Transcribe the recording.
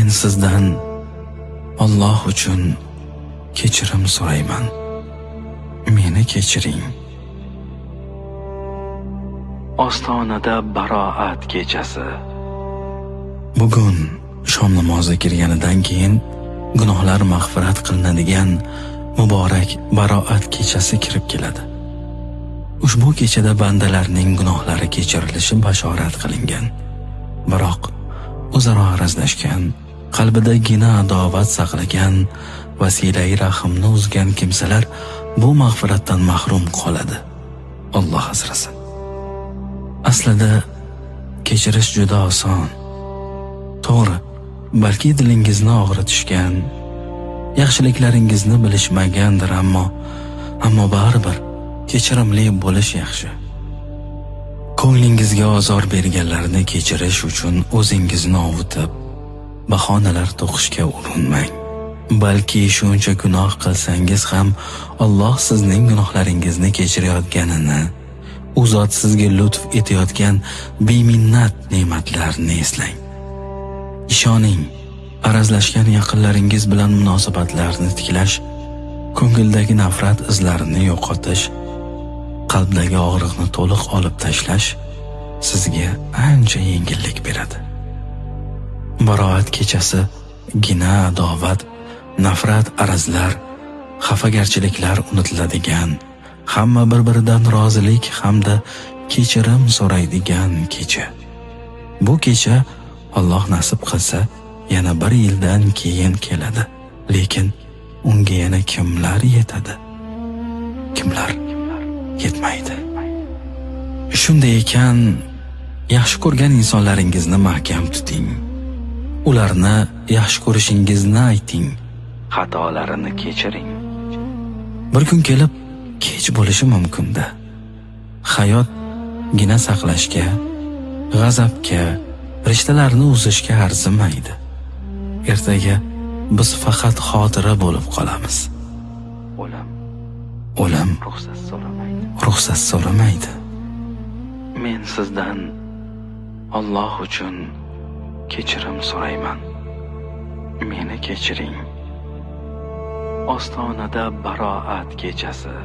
sizdan Alloh uchun kechirim so'rayman. Meni kechiring. Ostonada baroat kechasi. Bugun shom namozi kirganidan keyin gunohlar mag'firat qilinadigan muborak baroat kechasi kirib keladi. Ushbu kechada bandalarning gunohlari kechirilishi bashorat qilingan. Biroq o'zaro arazlashgan, qalbidagina adovat saqlagan, vasilai rahmni uzgan kimsalar bu mag'firatdan mahrum qoladi. Alloh asrasin. Aslida kechirish juda oson. To'g'ri, balki dilingizni og'ritishgan, yaxshiliklaringizni bilishmagandir, ammo baribir kechirimli bo'lish yaxshi. Ko'nglingizga ozor berganlarni kechirish uchun o'zingizni ovutib, bahonalar to'qishga urinmang. Balki shuncha gunoh qilsangiz ham Alloh sizning gunohlaringizni kechirayotganini, u zot sizga lutf etayotgan beminnat ne'matlarni eslang. Ishoning, arazlashgan yaqinlaringiz bilan munosabatlarni tiklash, ko'ngildagi nafrat izlarini yo'qotish, qalbdagi og'riqni to'liq olib tashlash sizga ancha yengillik beradi. Baroat kechasi gina adovat, nafrat, arazlar, xafagarchiliklar unutiladigan, hamma bir-biridan rozilik hamda kechirim so'raydigan kecha. Bu kecha Alloh nasib qilsa yana 1 yildan keyin keladi. Lekin unga yana kimlar yetadi? Kimlar yetmaydi. Shunday ekan, yaxshi ko'rgan insonlaringizni mahkam tuting. Ularni yaxshi ko'rishingizni ayting, xatolarini kechiring. Bir kun kelib kech bo'lishi mumkin-da. Hayot gina saqlashga, g'azabga, rishtalarni uzishga arzimaydi. Ertaga biz faqat xotira bo'lib qolamiz. O'lim ruxsat so'ramaydi. Men sizdan Alloh uchun kechirim so'rayman. Meni kechiring. Ostonada baroat kechasi.